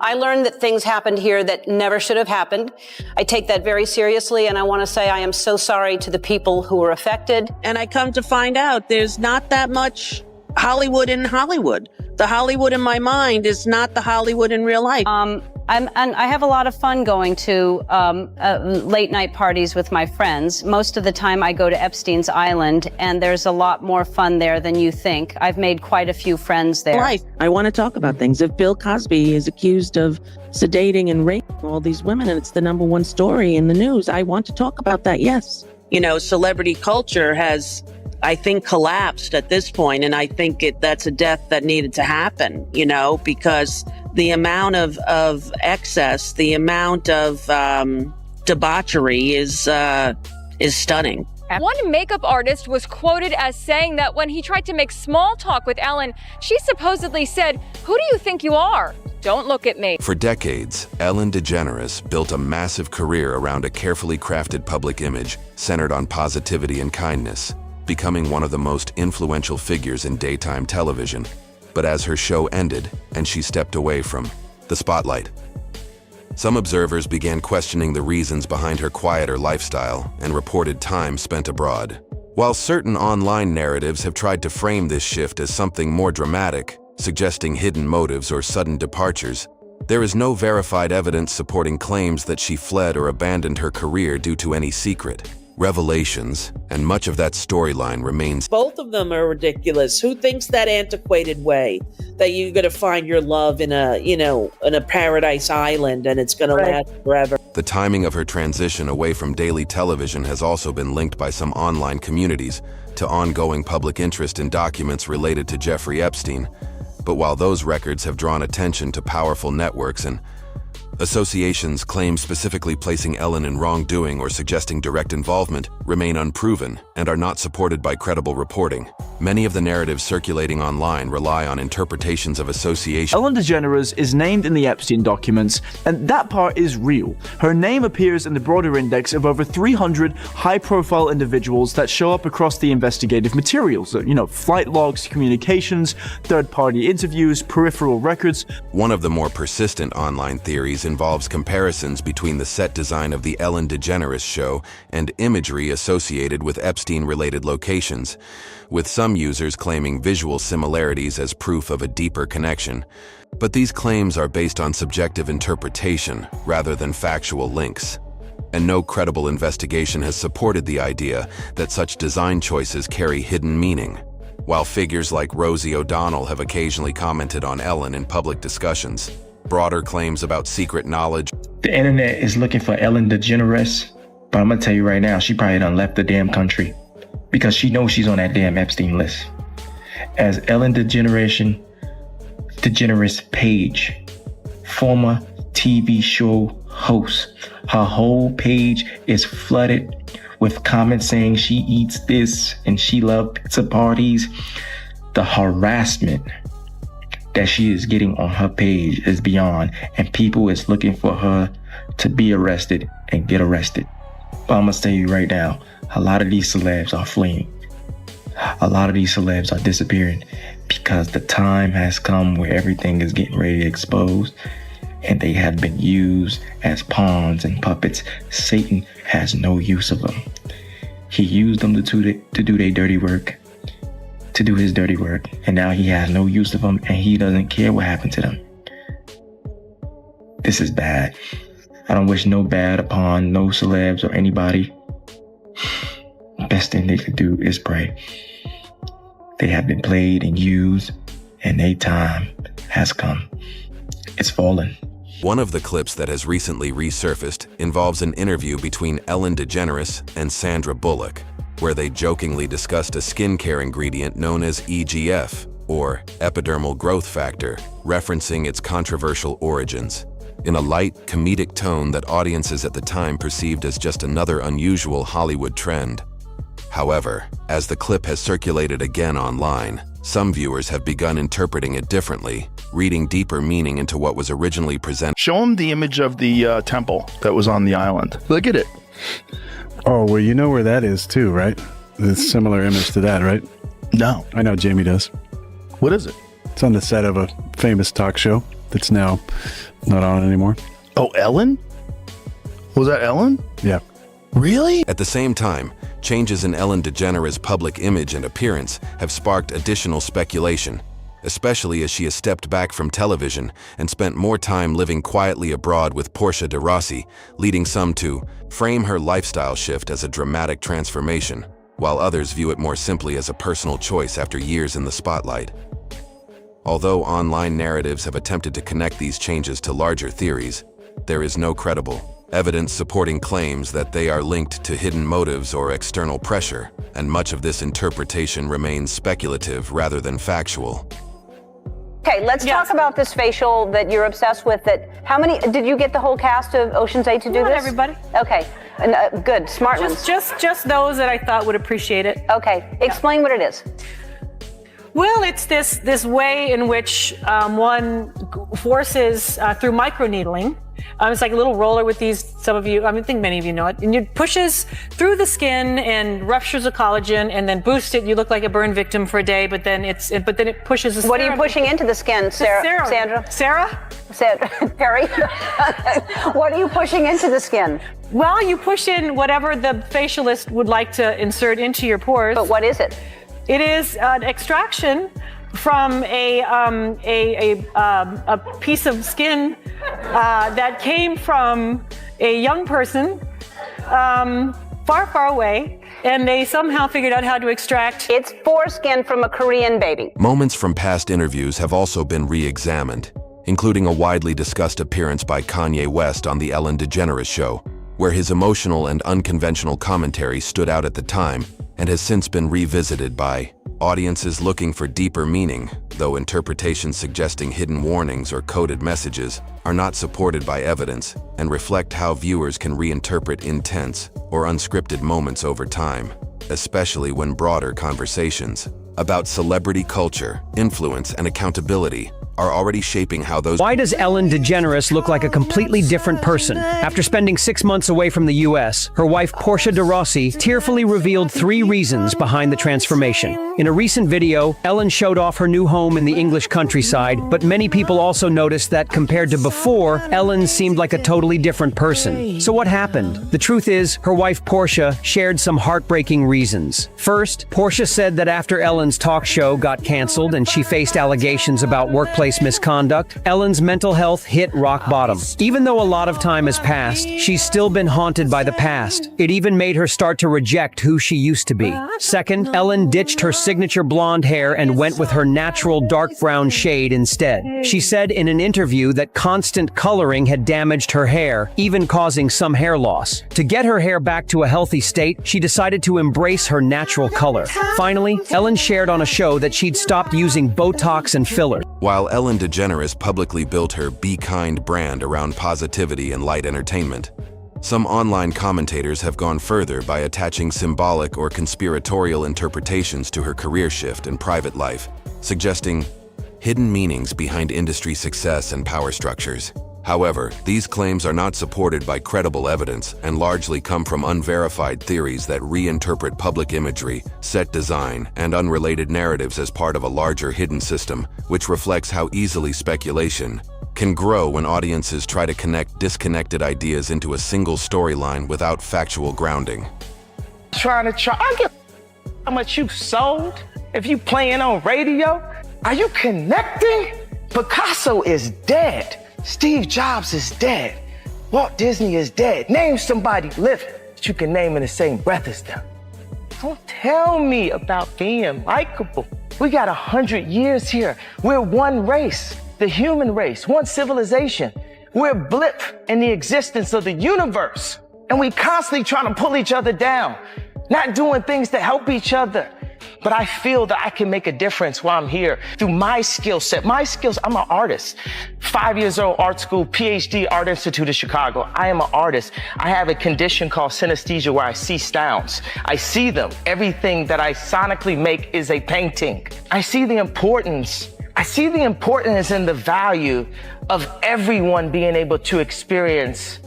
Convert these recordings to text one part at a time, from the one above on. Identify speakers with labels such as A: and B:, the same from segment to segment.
A: I learned that things happened here that never should have happened. I take that very seriously, and I want to say I am so sorry to the people who were affected.
B: And I come to find out there's not that much Hollywood in Hollywood. The Hollywood in my mind is not the Hollywood in real life.
A: And I have a lot of fun going to late night parties with my friends. Most of the time I go to Epstein's Island, and there's a lot more fun there than you think. I've made quite a few friends there.
B: I want to talk about things. If Bill Cosby is accused of sedating and raping all these women, and it's the #1 story in the news, I want to talk about that, yes. You know, celebrity culture has, I think, collapsed at this point, and I think that's a death that needed to happen, you know, because the amount of excess, the amount of debauchery is stunning.
C: One makeup artist was quoted as saying that when he tried to make small talk with Ellen, she supposedly said, "Who do you think you are? Don't look at me."
D: For decades, Ellen DeGeneres built a massive career around a carefully crafted public image centered on positivity and kindness, becoming one of the most influential figures in daytime television. But as her show ended and she stepped away from the spotlight, some observers began questioning the reasons behind her quieter lifestyle and reported time spent abroad. While certain online narratives have tried to frame this shift as something more dramatic, suggesting hidden motives or sudden departures, there is no verified evidence supporting claims that she fled or abandoned her career due to any secret revelations, and much of that storyline remains.
B: Both of them are ridiculous. Who thinks that antiquated way that you're going to find your love in a paradise island and it's going to last forever?
D: The timing of her transition away from daily television has also been linked by some online communities to ongoing public interest in documents related to Jeffrey Epstein. But while those records have drawn attention to powerful networks and associations, claims specifically placing Ellen in wrongdoing or suggesting direct involvement remain unproven and are not supported by credible reporting. Many of the narratives circulating online rely on interpretations of association.
E: Ellen DeGeneres is named in the Epstein documents, and that part is real. Her name appears in the broader index of over 300 high-profile individuals that show up across the investigative materials. Flight logs, communications, third-party interviews, peripheral records.
D: One of the more persistent online theories involves comparisons between the set design of the Ellen DeGeneres show and imagery associated with Epstein-related locations, with some users claiming visual similarities as proof of a deeper connection. But these claims are based on subjective interpretation rather than factual links. And no credible investigation has supported the idea that such design choices carry hidden meaning. While figures like Rosie O'Donnell have occasionally commented on Ellen in public discussions, broader claims about secret knowledge.
F: The internet is looking for Ellen DeGeneres, but I'm gonna tell you right now, she probably done left the damn country because she knows she's on that damn Epstein list. As Ellen DeGeneres page, former TV show host, her whole page is flooded with comments saying she eats this and she loves pizza parties. The harassment that she is getting on her page is beyond, and people is looking for her to be arrested and get arrested. But I'm gonna tell you right now, a lot of these celebs are fleeing. A lot of these celebs are disappearing because the time has come where everything is getting ready to expose, and they have been used as pawns and puppets. Satan has no use of them. He used them to do their dirty work, to do his dirty work, and now he has no use of them, and he doesn't care what happened to them. This is bad. I don't wish no bad upon no celebs or anybody. Best thing they could do is pray. They have been played and used, and their time has come. It's fallen.
D: One of the clips that has recently resurfaced involves an interview between Ellen DeGeneres and Sandra Bullock, where they jokingly discussed a skincare ingredient known as EGF, or epidermal growth factor, referencing its controversial origins, in a light, comedic tone that audiences at the time perceived as just another unusual Hollywood trend. However, as the clip has circulated again online, some viewers have begun interpreting it differently, reading deeper meaning into what was originally presented.
G: Show them the image of the temple that was on the island. Look at it.
H: Oh, well, you know where that is too, right? It's a similar image to that, right?
G: No.
H: I know Jamie does.
G: What is it?
H: It's on the set of a famous talk show. that's now not on anymore.
G: Oh, Ellen? Was that Ellen?
H: Yeah.
G: Really?
D: At the same time, changes in Ellen DeGeneres' public image and appearance have sparked additional speculation, especially as she has stepped back from television and spent more time living quietly abroad with Portia de Rossi, leading some to frame her lifestyle shift as a dramatic transformation, while others view it more simply as a personal choice after years in the spotlight. Although online narratives have attempted to connect these changes to larger theories, there is no credible evidence supporting claims that they are linked to hidden motives or external pressure, and much of this interpretation remains speculative rather than factual.
A: Okay, let's talk about this facial that you're obsessed with. How many, did you get the whole cast of Ocean's 8 to do
I: Not
A: this?
I: everybody.
A: Okay, and, good, smart ones.
I: Just those that I thought would appreciate it.
A: Okay, explain what it is.
I: Well, it's this way in which one forces through microneedling. It's like a little roller with these, some of you, I think many of you know it, and it pushes through the skin and ruptures the collagen and then boosts it. You look like a burn victim for a day, but then it pushes the
A: What are you pushing into the skin, Sandra? Perry? What are you pushing into the skin?
I: Well, you push in whatever the facialist would like to insert into your pores.
A: But what is it?
I: It is an extraction from a piece of skin that came from a young person far, far away, and they somehow figured out how to extract.
A: It's foreskin from a Korean baby.
D: Moments from past interviews have also been re-examined, including a widely discussed appearance by Kanye West on The Ellen DeGeneres Show, where his emotional and unconventional commentary stood out at the time and has since been revisited by audiences looking for deeper meaning, though interpretations suggesting hidden warnings or coded messages are not supported by evidence and reflect how viewers can reinterpret intense or unscripted moments over time, especially when broader conversations about celebrity culture, influence, and accountability are already shaping how those.
J: Why does Ellen DeGeneres look like a completely different person? After spending 6 months away from the U.S., her wife Portia de Rossi tearfully revealed 3 reasons behind the transformation. In a recent video, Ellen showed off her new home in the English countryside, but many people also noticed that compared to before, Ellen seemed like a totally different person. So what happened? The truth is, her wife Portia shared some heartbreaking reasons. First, Portia said that after Ellen's talk show got canceled and she faced allegations about workplace misconduct, Ellen's mental health hit rock bottom. Even though a lot of time has passed, she's still been haunted by the past. It even made her start to reject who she used to be. Second, Ellen ditched her signature blonde hair and went with her natural dark brown shade instead. She said in an interview that constant coloring had damaged her hair, even causing some hair loss. To get her hair back to a healthy state, she decided to embrace her natural color. Finally, Ellen shared on a show that she'd stopped using Botox and filler.
D: While Ellen DeGeneres publicly built her Be Kind brand around positivity and light entertainment, some online commentators have gone further by attaching symbolic or conspiratorial interpretations to her career shift and private life, suggesting hidden meanings behind industry success and power structures. However, these claims are not supported by credible evidence and largely come from unverified theories that reinterpret public imagery, set design, and unrelated narratives as part of a larger hidden system, which reflects how easily speculation can grow when audiences try to connect disconnected ideas into a single storyline without factual grounding.
K: I get how much you sold if you playing on radio. Are you connecting? Picasso is dead. Steve Jobs is dead. Walt Disney is dead. Name somebody living that you can name in the same breath as them. Don't tell me about being likable. We got 100 years here. We're one race, the human race, one civilization. We're a blip in the existence of the universe. And we constantly trying to pull each other down, not doing things to help each other. But I feel that I can make a difference while I'm here through my skill set. My skills, I'm an artist. 5 years old, art school, PhD, Art Institute of Chicago. I am an artist. I have a condition called synesthesia where I see sounds. I see them. Everything that I sonically make is a painting. I see the importance and the value of everyone being able to experience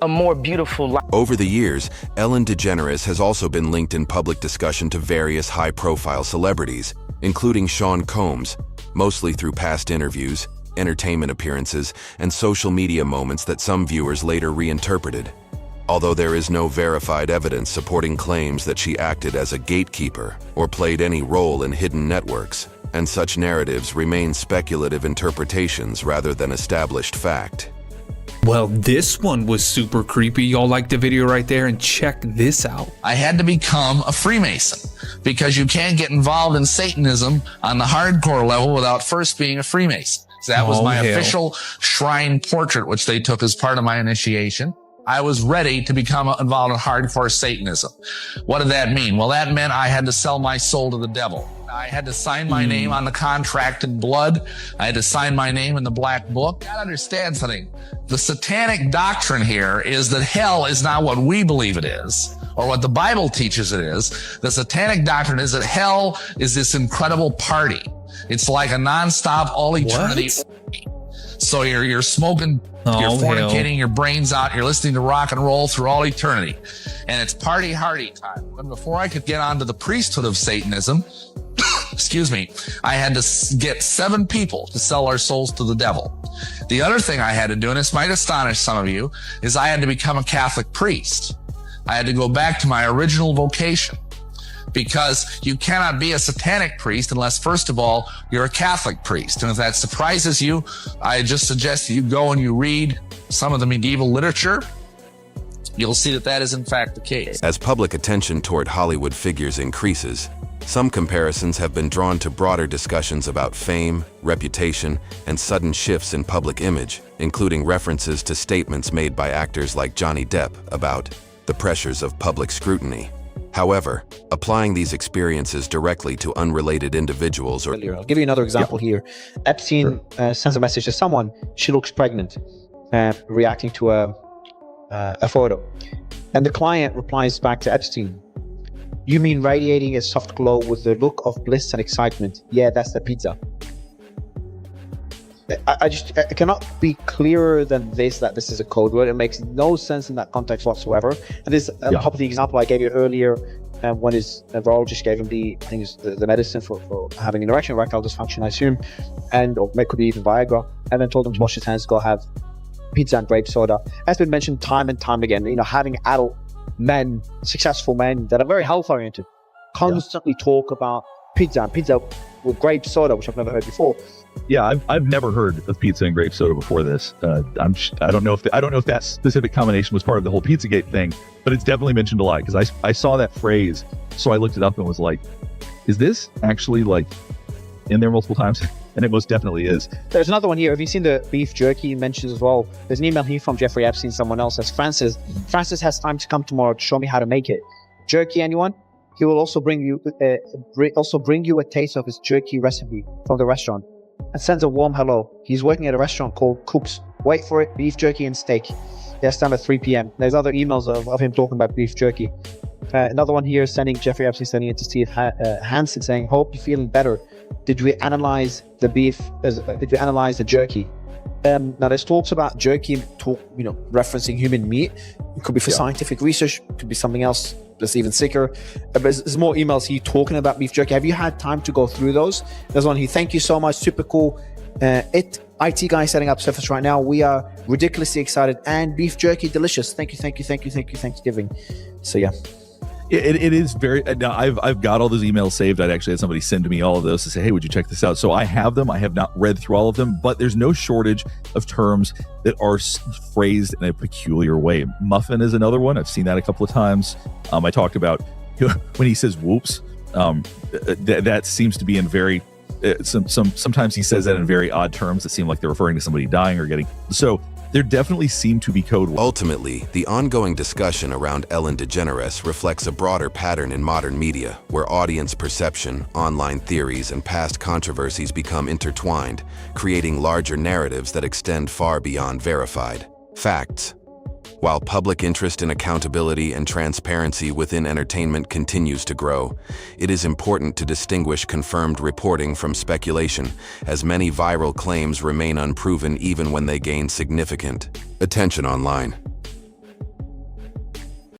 K: a more beautiful life.
D: Over the years, Ellen DeGeneres has also been linked in public discussion to various high-profile celebrities, including Sean Combs, mostly through past interviews, entertainment appearances, and social media moments that some viewers later reinterpreted. Although there is no verified evidence supporting claims that she acted as a gatekeeper or played any role in hidden networks, and such narratives remain speculative interpretations rather than established fact.
L: Well, this one was super creepy. Y'all like the video right there, and check this out.
M: I had to become a Freemason because you can't get involved in Satanism on the hardcore level without first being a Freemason. So that was my official shrine portrait, which they took as part of my initiation. I was ready to become involved in hardcore Satanism. What did that mean? Well, that meant I had to sell my soul to the devil. I had to sign my name on the contract in blood. I had to sign my name in the black book. You gotta understand something. The satanic doctrine here is that hell is not what we believe it is, or what the Bible teaches it is. The satanic doctrine is that hell is this incredible party. It's like a nonstop all eternity. So you're smoking, you're fornicating your brains out, you're listening to rock and roll through all eternity. And it's party hardy time. But before I could get onto the priesthood of Satanism, excuse me, I had to get 7 people to sell our souls to the devil. The other thing I had to do, and this might astonish some of you, is I had to become a Catholic priest. I had to go back to my original vocation, because you cannot be a satanic priest unless, first of all, you're a Catholic priest. And if that surprises you, I just suggest that you go and you read some of the medieval literature. You'll see that that is in fact the case.
D: As public attention toward Hollywood figures increases, some comparisons have been drawn to broader discussions about fame, reputation, and sudden shifts in public image, including references to statements made by actors like Johnny Depp about the pressures of public scrutiny. However, applying these experiences directly to unrelated individuals or...
N: I'll give you another example here. Epstein sends a message to someone. She looks pregnant, reacting to a photo. And the client replies back to Epstein, "You mean radiating a soft glow with the look of bliss and excitement? Yeah, that's the pizza." I cannot be clearer than this, that this is a code word. It makes no sense in that context whatsoever. And this, on top of the example I gave you earlier, when his virologist gave him the medicine for having an erection, erectile dysfunction, I assume, or it could be even Viagra, and then told him to wash his hands, go have pizza and grape soda. As been mentioned time and time again, having adult men, successful men that are very health oriented, constantly talk about pizza with grape soda, which I've never heard before.
O: Yeah, I've never heard of pizza and grape soda before this. I don't know if that specific combination was part of the whole Pizzagate thing, but it's definitely mentioned a lot because I saw that phrase, so I looked it up and was like, is this actually like in there multiple times? And it most definitely is.
N: There's another one here. Have you seen the beef jerky mentioned as well? There's an email here from Jeffrey Epstein, someone else. Says, Francis has time to come tomorrow to show me how to make it. Jerky, anyone? He will also bring you a taste of his jerky recipe from the restaurant and sends a warm hello. He's working at a restaurant called Coop's. Wait for it, beef jerky and steak. Yes, time at 3 p.m. There's other emails of him talking about beef jerky. Another one here Jeffrey Epstein sending it to Steve Hansen saying, hope you're feeling better. Did we analyze the beef? Did we analyze the jerky? Now there's talks about jerky, referencing human meat. It could be for scientific research. It could be something else that's even sicker. But there's more emails here talking about beef jerky. Have you had time to go through those? There's one here. Thank you so much. Super cool. IT guy setting up Surface right now. We are ridiculously excited, and beef jerky delicious. Thank you. Thanksgiving. So yeah.
O: It is very. Now I've got all those emails saved. I'd actually had somebody send to me all of those to say, hey, would you check this out? So I have them. I have not read through all of them, but there's no shortage of terms that are phrased in a peculiar way. Muffin is another one. I've seen that a couple of times. I talked about when he says whoops. That seems to be in very. Sometimes he says that in very odd terms that seem like they're referring to somebody dying or getting. So there definitely seem to be code words.
D: Ultimately, the ongoing discussion around Ellen DeGeneres reflects a broader pattern in modern media, where audience perception, online theories, and past controversies become intertwined, creating larger narratives that extend far beyond verified facts. While public interest in accountability and transparency within entertainment continues to grow, it is important to distinguish confirmed reporting from speculation, as many viral claims remain unproven even when they gain significant attention online.